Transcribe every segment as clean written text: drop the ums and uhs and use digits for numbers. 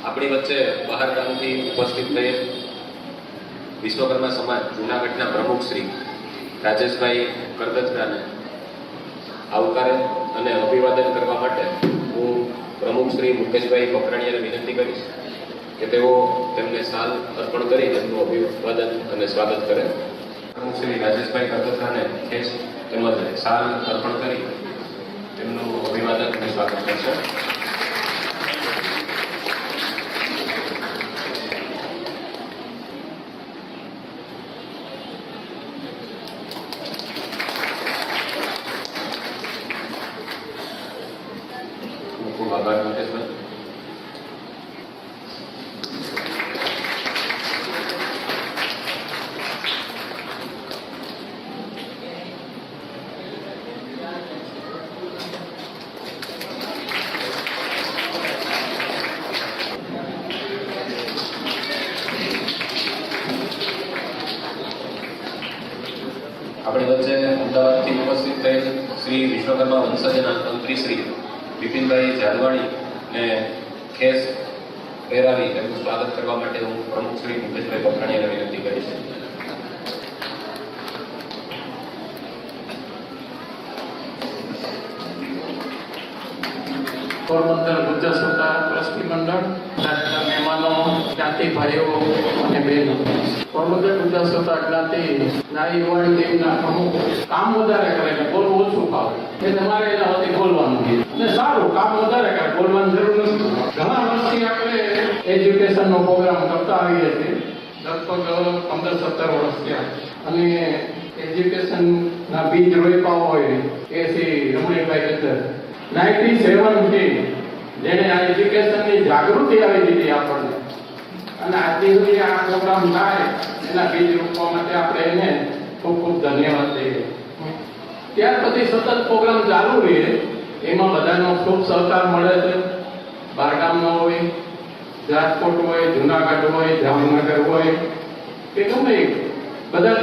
આપણી વચ્ચે બહાર ગામથી ઉપસ્થિત થયેલ વિશ્વકર્મા સમાજ જૂનાગઢના પ્રમુખ શ્રી રાજેશભાઈ કરદચરાને આવકારે અને અભિવાદન કરવા માટે હું પ્રમુખ શ્રી મુકેશભાઈ પકરાણીયાને વિનંતી કરીશ કે તેઓ તેમને શાલ અર્પણ કરી તેમનું અભિવાદન અને સ્વાગત કરે. પ્રમુખ શ્રી રાજેશભાઈ કરદચરાને ખેસ તેમજ શાલ અર્પણ કરી તેમનું અભિવાદન અને સ્વાગત કરશે. ખૂબ આભાર મુકેશભાઈ. આપણી વચ્ચે અમદાવાદથી ઉપસ્થિત થયેલ શ્રી વિશ્વકર્મા વંશજના મંત્રી શ્રી બિપિનભાઈ જાદવાણીને ખેસ પહેરાવી તેમનું સ્વાગત કરવા માટે હું પ્રમુખ શ્રી મુકેશભાઈ પકરાણીયાને વિનંતી કરીશ. પોરબંદર ગુજરાત સરકાર ટ્રસ્ટી મંડળ, મહેમાનો, જ્ઞાતિ ભાઈઓ અને બહેનો, પોરબંદર ગુજરાત સરકાર જ્ઞાતિ નારી યુવાણી ટીમના પ્રમુખ કામ વધારે કરે ને બોલવું ઓછું ફાવે એ તમારે એના વતી બોલવાનું છે અને સારું કામ વધારે કરે, બોલવાની જરૂર નથી. ઘણા વર્ષથી આપણે એજ્યુકેશનનો પ્રોગ્રામ કરતા આવીએ છીએ, લગભગ 15-17 વર્ષ થયા અને એજ્યુકેશનના બીજ રોપ્યા હોય એ શ્રી રમણીભાઈ કદર 97 થી જેને આ એજ્યુકેશનની જાગૃતિ આવી દીધી આપણને અને આજે સુધી આ પ્રોગ્રામ થાય એના બીજ રોપવા માટે આપણે એને ખૂબ ખૂબ ધન્યવાદ દઈએ. ત્યાર પછી સતત પ્રોગ્રામ ચાલુ રહે, એમાં બધાનો ખૂબ સહકાર મળે છે. બહારગામનો હોય, રાજકોટ હોય, જુનાગઢ હોય, જામનગર હોય કે ગમે બધા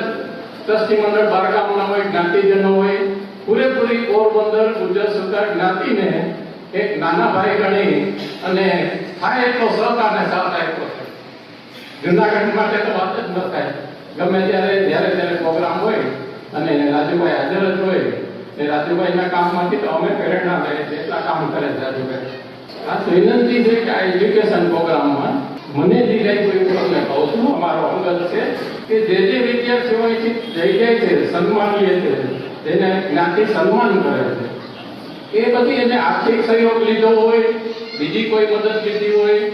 ટ્રસ્ટી મંડળ બહારગામના હોય, જ્ઞાતિજનો હોય, પૂરેપૂરી પોરબંદર ગુજરાત સરકાર જ્ઞાતિને એક નાના ભાઈ ગણી અને થાય એટલો સહકારને સાથ આપ્યો છે. જુનાગઢ માટે તો વાત જ ન થાય. ગમે જ્યારે પ્રોગ્રામ હોય અને રાજુભાઈ હાજર જ હોય એ રાજુભાઈના કામમાંથી તો અમે પ્રેરણા લઈએ છીએ, એટલા કામ કરે છે રાજુભાઈ. આ તો વિનંતી છે કે આ એજ્યુકેશન પ્રોગ્રામમાં મને જે કંઈ કોઈ તમને કહું છું, અમારો અંગત છે કે જે વિદ્યાર્થીઓ અહીંથી જઈ જાય છે, સન્માન લે છે, જેને જ્ઞાતિ સન્માન કરે છે, એ બધી એને આર્થિક સહયોગ લીધો હોય, બીજી કોઈ મદદ લીધી હોય,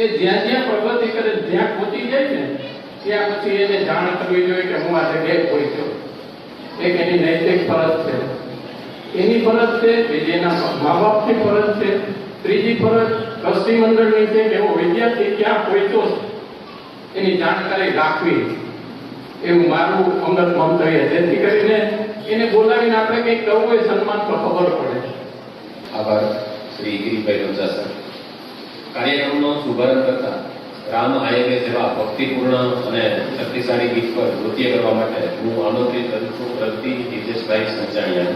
એ જ્યાં જ્યાં પ્રગતિ કરે જ્યાં પહોંચી જાય ને ત્યાં પછી એને જાણ કરવી જોઈએ કે હું આ જગ્યાએ પહોંચ્યો. એક એની નૈતિક ફરજ છે, એની ફરજ છે, બીજી એના મા બાપની ફરજ છે, ત્રીજી ફરજ ટ્રસ્ટી મંડળની છે કે એવો વિદ્યાર્થી ક્યાં પહોંચ્યો એની જાણકારી રાખવી. એવું મારું અંગત મંતવ્ય, જેથી કરીને એને બોલાવીને આપણે કંઈક કરવું હોય સન્માન તો ખબર પડે. આભાર શ્રી ગિરીભાઈ વંજાસર. કાર્યક્રમનો શુભારંભ કરતા રામ આયગે જેવા ભક્તિપૂર્ણ અને શક્તિશાળી ગીત પર નૃત્ય કરવા માટે હું આમંત્રિત કરું છું પ્રગતિ દિજેશભાઈ સંચાણિયાને.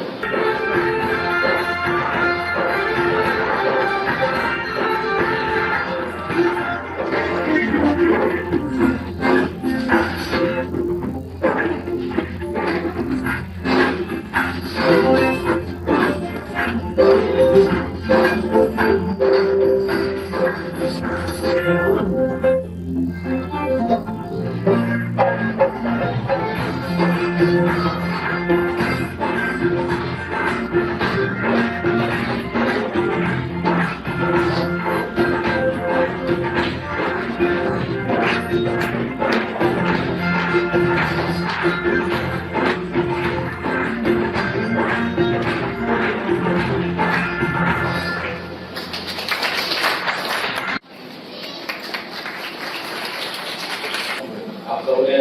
આપ સૌને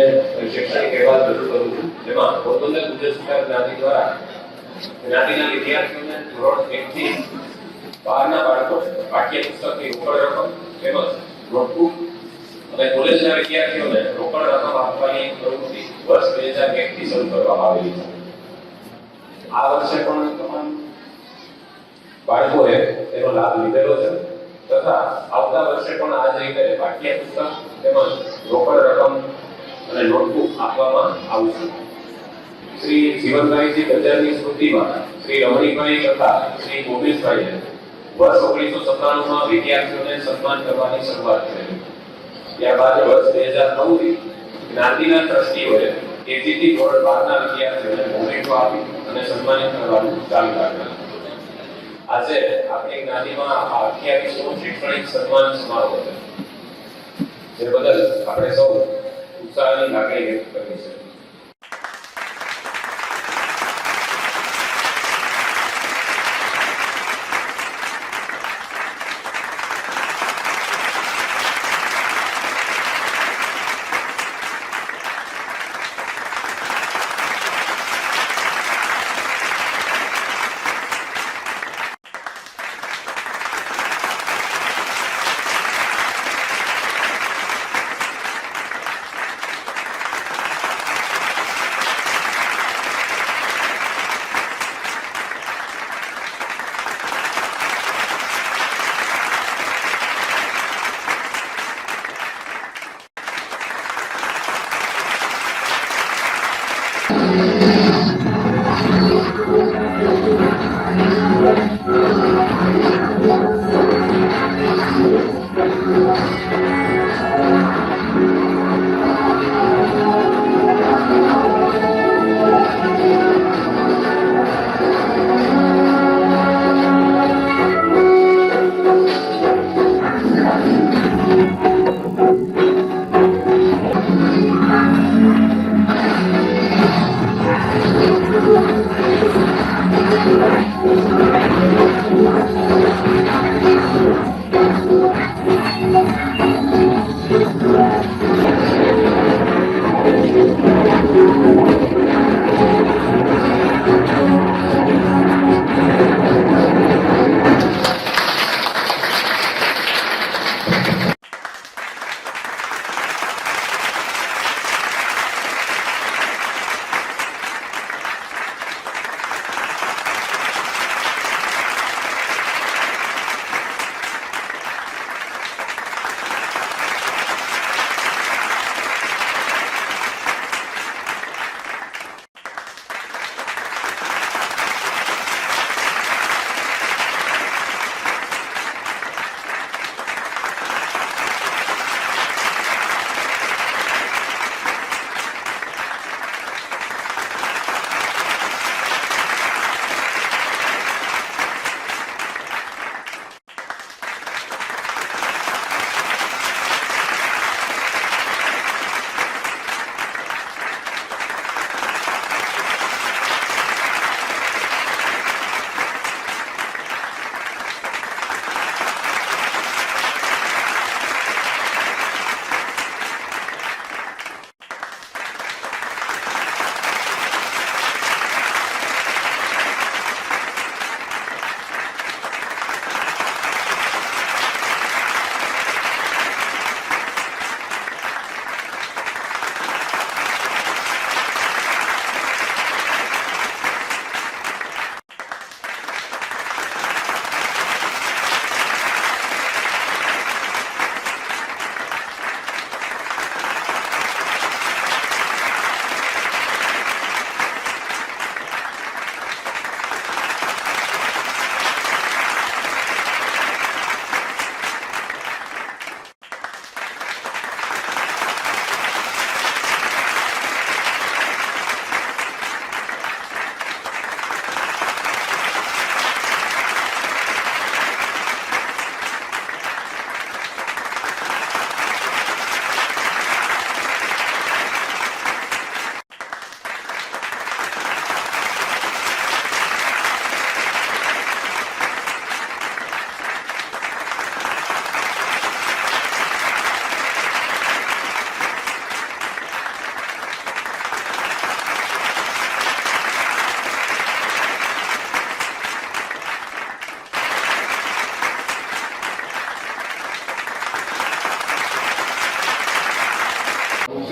શૈક્ષણિક અહેવાલ રજૂ કરું છું, જેમાં પોરબંદર ગુજરાત સરકાર જ્ઞાતિ દ્વારા જ્ઞાતિના વિદ્યાર્થીઓને ધોરણ 1 થી 12ના બાળકો પાઠ્યપુસ્તકની રોકડ રકમ તેમજ નોટબુક અને કોલેજના વિદ્યાર્થીઓને રોકડ રકમ આપવાની પ્રવૃત્તિ વર્ષ 2001 થી શરૂ કરવામાં આવેલી છે. આ વર્ષે પણ તમામ બાળકોએ તેનો લાભ લીધેલો છે તથા આવતા વર્ષે પણ આ જ રીતે પાઠ્યપુસ્તક તેમજ રોકડ રકમ અને નોટબુક આપવામાં આવશે. શ્રી જીવનભાઈજી ગજ્જરની સ્મૃતિમાં શ્રી રમણીભાઈ તથા શ્રી ગોપેશભાઈએ વર્ષ 1997માં વિદ્યાર્થીઓને સન્માન કરવાની શરૂઆત કરી. ત્યારબાદ વર્ષ 2009 થી જ્ઞાતિના ટ્રસ્ટીઓએ કેજીથી ધોરણ 12 ના વિદ્યાર્થીઓને મોમેન્ટો આપી અને સન્માનિત કરવાનું ચાલુ રાખ્યું. આજે આપણી જ્ઞાતિમાં આ 28મો શૈક્ષણિક સન્માન સમારોહ છે, જે બદલ આપણે સૌ ઉત્સાહની લાગણી વ્યક્ત કરી છે.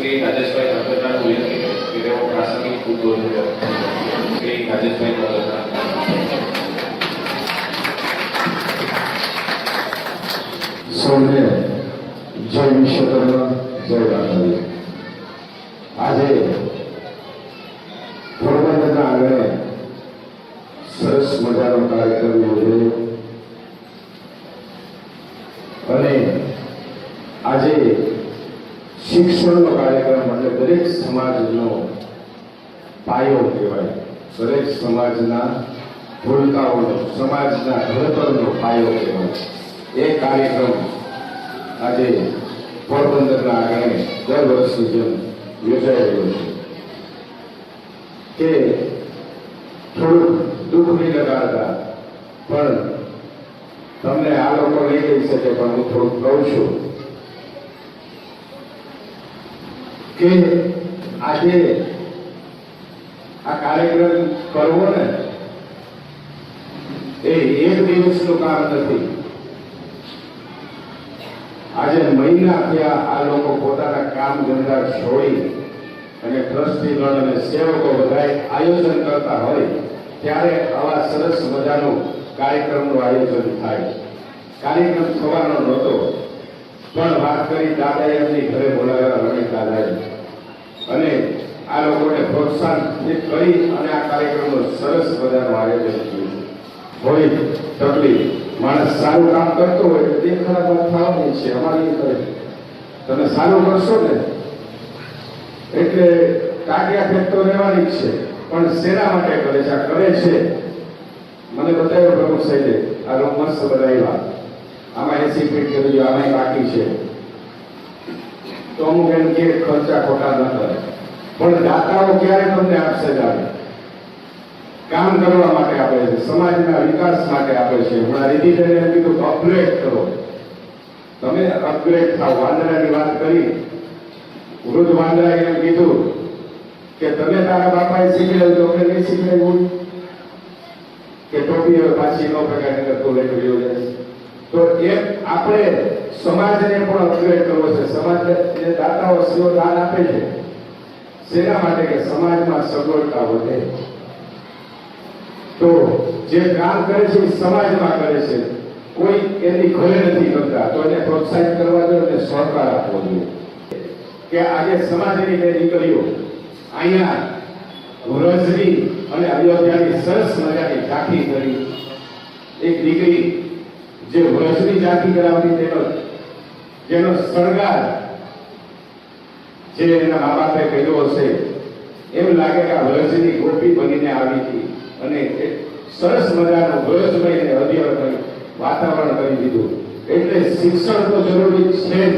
શ્રી રાજેશભાઈ ભગતરાનું ઉલ્લેખ કે તેઓ પ્રાસંગિક ઉદ્બોધન કરે. શ્રી રાજેશભાઈ ભગતરા. સૌને જય વિશ્વકર્મા, જય માતાજી. આજે પોરબંદરના આંગણે સરસ મજાનો કાર્યક્રમ યોજાયો અને આજે શિક્ષણનો કાર્યક્રમ એટલે દરેક સમાજનો પાયો કહેવાય. દરેક સમાજના ભૂલકાઓનો, સમાજના ઘડતરનો પાયો કહેવાય. એ કાર્યક્રમ આજે પોરબંદરના આંગણે દર વર્ષની જેમ યોજાઈ રહ્યો છે. કે થોડુંક દુઃખ નહીં લગાડતા, પણ તમને આ લોકો નહીં કહી શકે, પણ હું થોડુંક કહું છું કે આજે આ કાર્યક્રમ કરવો ને એ એક દિવસનું કામ નથી. આજે મહિના થયા આ લોકો પોતાના કામ ધંધા છોડી અને ટ્રસ્ટીગણ અને સેવકો બધા આયોજન કરતા હોય ત્યારે આવા સરસ મજાનું કાર્યક્રમનું આયોજન થાય. કાર્યક્રમ થવાનો નહોતો, પણ વાત કરી દાદાએ એમની ઘરે બોલાવ્યા રણિત દાદાએ અને આ લોકોને પ્રોત્સાહિત કરી અને આ કાર્યક્રમનું સરસ મજાનું આયોજન થયું. હોય તકલીફ, માણસ સારું કામ કરતો હોય તો તે ખરાબ વાત થવાની છે. અમારી કરે તમે સારું કરશો ને એટલે ટાટિયા ફેંકતો રહેવાની જ છે, પણ શેના માટે કરે છે? આ કરે છે મને બતાવ્યો પ્રમુખ સાહેબે, આ રૂમ મસ્ત બનાવ્યા, આમાં 80 ફીટ કર્યું, આમાં બાકી છે, તો અમુક એમ કે ખર્ચા ખોટા ન કરે, પણ દાતાઓ ક્યારે તમને આપશે? જાણે કામ કરવા માટે આપે છે, સમાજના વિકાસ માટે આપે છે. હમણાં રીતિબેને એમ કીધું અપગ્રેડ કરો, તમે અપગ્રેડ થાવ. વાંદરાની વાત કરી, વૃદ્ધ વાંદરાએ એમ કીધું કે તમે તારા બાપાએ શીખડાવ્યું તો અમે નહીં શીખડાવ્યું કે ટોપી હવે પાછી ન પ્રકારની કરતો લઈને ગયો જાય. તો એમ આપણે સમાજને પણ અપગ્રેડ કરવો છે. સમાજને જે દાતાઓ સેવો દાન આપે છે શેના માટે? કે સમાજમાં સગવડતા વધે. તો જે કામ કરે છે એ સમાજમાં કરે છે, કોઈ એની ઘરે નથી કરતા, તો એને પ્રોત્સાહિત કરવા જોઈએ અને સહકાર આપવો જોઈએ. કે આજે સમાજની બે દીકરીઓ અહીંયા વ્રજની અને અયોધ્યાની સરસ મજાની ઝાંખી કરી. એક દીકરી જે વ્રજની ઝાંખી કરાવતી જેનો શણગાર જે એના મા બાપે કર્યો હશે, એમ લાગે કે આ વ્રજની ગોપી બનીને આવી હતી અને સરસ મજાનું વ્રજમય અને અધ્યયન વાતાવરણ કરી દીધું. એટલે શિક્ષણ તો જરૂરી છે જ,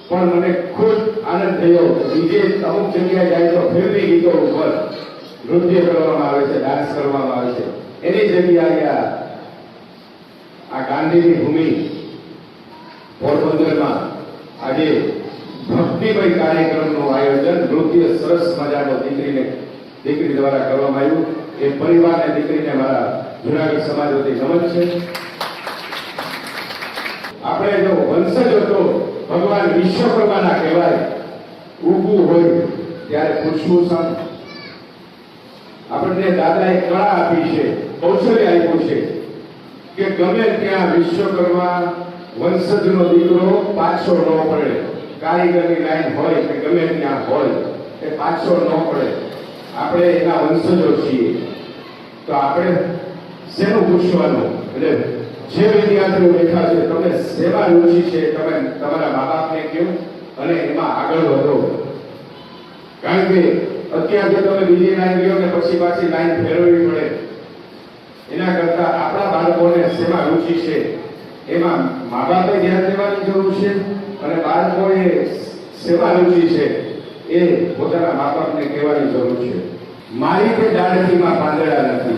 પણ મને ખૂબ આનંદ થયો. બીજે અમુક જગ્યાએ જાય તો ફિલ્મી ગીતો ઉપર નૃત્ય કરવામાં આવે છે, ડાન્સ કરવામાં આવે છે. એની જગ્યાએ આ ગાંધીની ભૂમિ પોરબંદરમાં આજે ભક્તિમય કાર્યક્રમનું આયોજન નૃત્ય સરસ મજાનો દીકરી દ્વારા કરવામાં આવ્યું. એ પરિવારને, દીકરીને મારા જુનાગઢ સમાજ વતી નમન છે. આપણે જો વંશજ હતો ભગવાન વિશ્વકર્માના કહેવાય, ઉગવું હોય ત્યારે પૂછવું સારું. આપણને દાદાએ કળા આપી છે, કૌશલ્ય આપ્યું છે કે ગમે ત્યાં વિશ્વકર્મા વંશજનો દીકરો પાછો ન પડે. કારીગરની લાઈન હોય કે ગમે ત્યાં હોય, એ પાછો ન પડે. આપણે એના વંશજો છીએ, તો આપણે શેનું પૂછવાનું? એટલે જે વિદ્યાર્થીઓ બેઠા છે, તમે સેવા રુચિ છે, તમે તમારા મા બાપને કહો અને એમાં આગળ વધો. કારણ કે અત્યારથી તમે બીજી લાઈન ગયો ને પછી પાછી લાઈન ફેરવવી પડે. એના કરતા આપણા બાળકોને શેમાં રુચિ છે એમાં મા બાપે ધ્યાન દેવાની જરૂર છે અને બાળકોએ શેમાં રુચિ છે એ પોતાના મા બાપને કહેવાની જરૂર છે. મારી તે ડાળખીમાં પાંદડા નથી,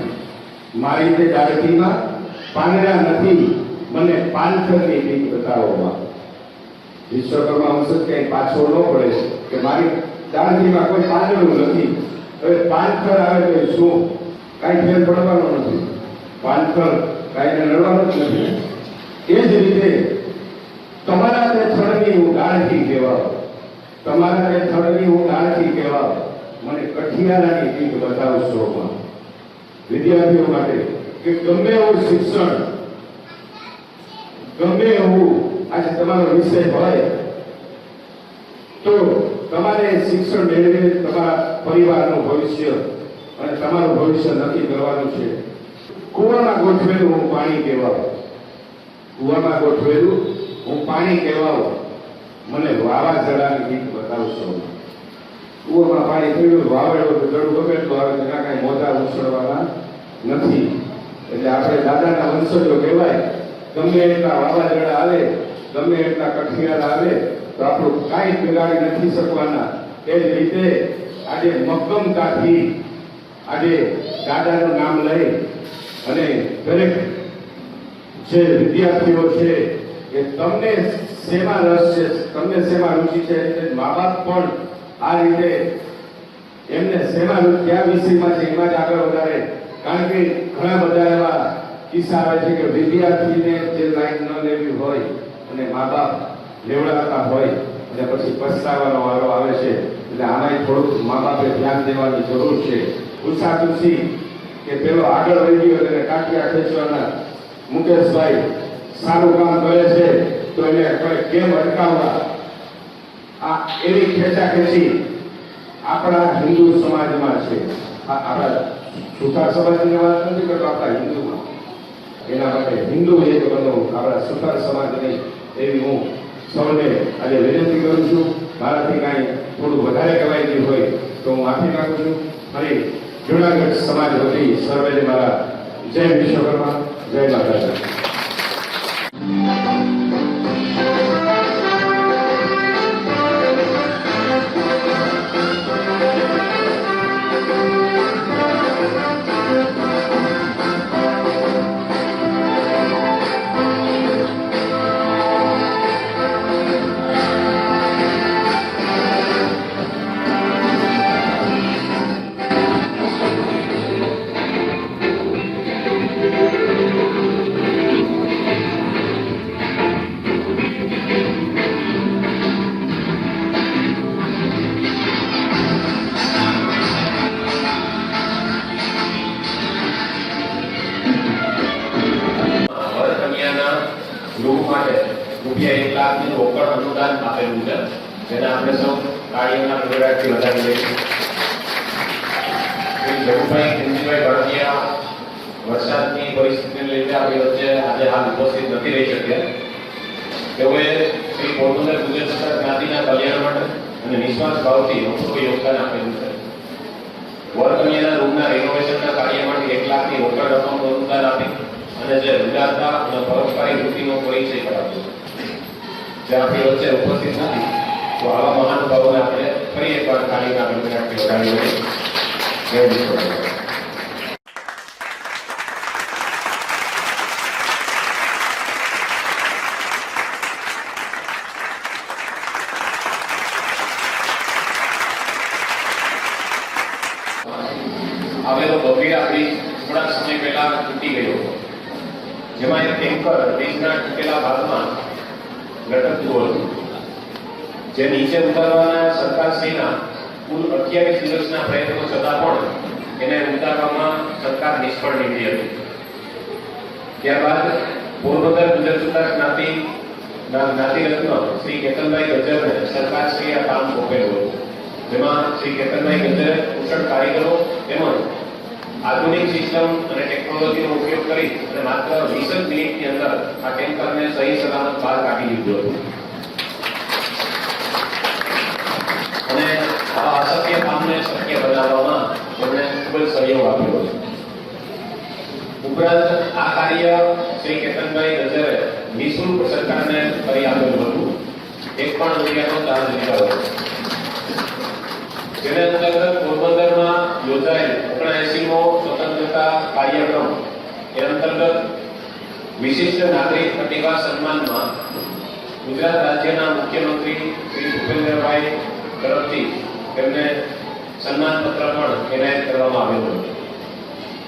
મારી તે ડાળખીમાં પાંદડા નથી, મને પાનખરની રીત બતાવોમાં. વિશ્વકર્મા વંશજ ક્યાંય પાછો ન પડે કે મારી ડાળખીમાં કોઈ પાંદડું નથી. હવે પાનખર આવે તો શું? કાંઈ ફેર પડવાનો નથી. પાનખર કાંઈને નડવાનો જ નથી. એ જ રીતે તમારા તે થડની હું ડાળખી કહેવાવ, તમારા તે થડની હું ડાળખી કહેવાવ, મને કઠિયારાની રીત બતાવશો. વિદ્યાર્થીઓ માટે કે ગમે એવું શિક્ષણ, ગમે એવું આજે તમારો વિષય હોય તો તમારે શિક્ષણ મેળવીને તમારા પરિવારનું ભવિષ્ય અને તમારું ભવિષ્ય નક્કી કરવાનું છે. કૂવામાં ગોઠવેલું હું પાણી કહેવાઉં, કૂવામાં ગોઠવેલું હું પાણી કહેવાઉં, મને વાવાઝોડાની રીત બતાવશો. કૂવામાં પાણી પીડ્યું, વાવાઝોડું તો જડું ગમે આવે, તેના કાંઈ મોજા ઉછળવાના નથી. એટલે આપણે દાદાના વંશજો કહેવાય. ગમે એટલા વાવાઝોડા આવે, ગમે એટલા કઠિયાર આવે, તો આપણું કાંઈ બિગાડી નથી શકવાના. એ જ રીતે આજે મક્કમતાથી આજે દાદાનું નામ લઈ અને દરેક જે વિદ્યાર્થીઓ છે એ તમને શેમાં રસ છે, તમને શેમાં રુચિ છે, એટલે મા બાપ પણ આ રીતે એમને શેમાં કયા વિષયમાં છે એમાં જ આગળ વધારે. કારણ કે ઘણા બધા એવા કિસ્સા આવે છે કે વિદ્યાર્થીને જે લાઈન ન લેવી હોય અને મા બાપ લેવડાવતા હોય અને પછી પછતાવાનો વારો આવે છે. એટલે આમાં થોડુંક મા બાપે ધ્યાન દેવાની જરૂર છે. ઉષાતુષી કે પેલો આગળ વધી ગયો અને કાંઠિયા ખેંચવાના મુકેશભાઈ સારું કામ કરે છે તો એને કેમ અટકાવવા, આ એવી ખેંચાખેંચી આપણા હિન્દુ સમાજમાં છે. આપણા સુથાર સમાજની વાત નથી કરતો, આપણા હિન્દુમાં. એના માટે હિન્દુ એક બનો, આપણા સુથાર સમાજની એવી હું સૌને આજે વિનંતી કરું છું. મારાથી કાંઈ થોડું વધારે કહેવાય ગયું હોય તો હું માફી માંગુ છું. ફરી જુનાગઢ સમાજ વતી સર્વેને મારા જય વિશ્વકર્મા, જય માતાજી. ગૃહ માટે રૂપિયા 1 લાખનું રોકડ અનુદાન આપેલું છે, જેને આપણે સૌ તાળીઓના ગગડાટથી વધાવી લઈશું. શ્રી જગુભાઈ ખીમજીભાઈ ભરતિયા વરસાદની પરિસ્થિતિને લીધે આપણી વચ્ચે આજે હાલ ઉપસ્થિત નથી રહી શક્યા. તેઓએ શ્રી પોરબંદર ગુજરાત સરકાર જ્ઞાતિના કલ્યાણ માટે અને નિસ્વાર્થ ભાવથી મોટું યોગદાન આપેલું છે. વરકન્યાના રૂમના રિનોવેશનના કાર્ય માટે 1 લાખની રોકડ રકમનું અનુદાન આપી અને જે ઉદારતા અને પરોપકારી વૃત્તિનો પરિચય કરાવ્યો. જે આપણી વચ્ચે ઉપસ્થિત નથી, તો આવા મહાનુભાવોને આપણે ફરી એકવાર તાળીના ગગડાટથી વધાવી લઈએ. જય વિશ્વકર્મા. આવેલો ગંભીર આપણી થોડા સમય પહેલા તૂટી ગયો હતો, જેમાં એક ટેન્કર બ્રિજના તૂટેલા ભાગમાં લટકતું હતું, જે નીચે ઉતારવાના સરકારશ્રીના કુલ 28 દિવસના પ્રયત્નો છતાં પણ એને ઉતારવામાં સરકાર નિષ્ફળ નીવડી હતી. ત્યારબાદ પોરબંદર ગુજરાત સરકાર જ્ઞાતિરત્ન શ્રી કેતનભાઈ ગજ્જરને સરકારશ્રીએ આ કામ સોંપેલું હતું, જેમાં શ્રી કેતનભાઈ ગજ્જરે કુશળ કારીગરો તેમજ આધુનિક સિસ્ટમ અને ટેકનોલોજીનો ઉપયોગ કરી અને માત્ર 20 મિનિટની અંદર આ ટેન્કરને સહી સલામત બહાર કાઢી લીધું હતું. અને આ અશક્ય કામને શક્ય બનાવવામાં તેમણે ખૂબ જ સહયોગ આપ્યો છે. ઉપરાંત આ કાર્ય શ્રી કેતનભાઈ ગજ્જરે નિઃશુલ્ક સરકારને કરી આપેલું હતું, 1 પણ રૂપિયાનો ચાર્જ લીધો હતો. જેને અંતર્ગત પોરબંદરમાં યોજાયેલ 79મો સ્વતંત્રતા કાર્યક્રમ એ અંતર્ગત વિશિષ્ટ નાગરિક પ્રતિભા સન્માનમાં ગુજરાત રાજ્યના મુખ્યમંત્રી શ્રી ભૂપેન્દ્રભાઈ તરફથી તેમને સન્માનપત્ર પણ એનાયત કરવામાં આવ્યું હતું,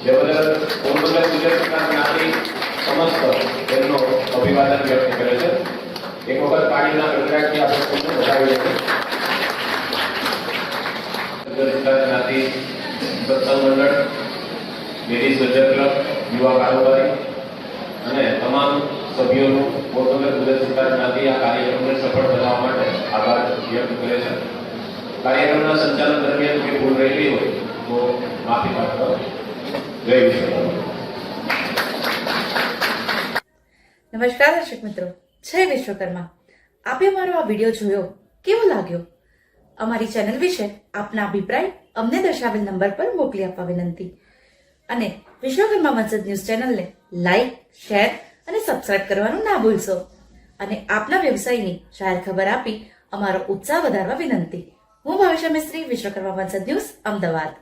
જે બદલ પોરબંદર ગુજરાત સરકાર નાગરિક સમસ્ત તેમનો અભિવાદન વ્યક્ત કરે છે. એક વખત પાણીના ગગડાટથી આપણે તેમને વધાવી લઈએ. જ્ઞાતિ સત્સંગ મંડળ, લેડીઝ ગજર ક્લબ, યુવા કારોબારી અને તમામ સભ્યોનો પોરબંદર પ્રજાસત્તાક જ્ઞાતિ આ કાર્યક્રમને સફળ બનાવવા માટે આભાર વ્યક્ત કરે છે. કાર્યક્રમના સંચાલન દરમિયાન કોઈ ભૂલ રહેલી હોય તો માફી પાત્ર. જય વિશ્વકર્મા. નમસ્કાર દર્શક મિત્રો, જય વિશ્વકર્મા. આપે મારો આ વિડીયો જોયો, કેવો લાગ્યો? અમારી ચેનલ વિશે આપના અભિપ્રાય અમને દર્શાવેલ નંબર પર મોકલી આપવા વિનંતી. અને વિશ્વકર્મા વંશજ ન્યૂઝ ચેનલને લાઈક, શેર અને સબસ્ક્રાઇબ કરવાનું ના ભૂલશો. અને આપના વ્યવસાયની જાહેર ખબર આપી અમારો ઉત્સાહ વધારવા વિનંતી. હું ભાવિશા મિસ્ત્રી, વિશ્વકર્મા વંશજ ન્યૂઝ, અમદાવાદ.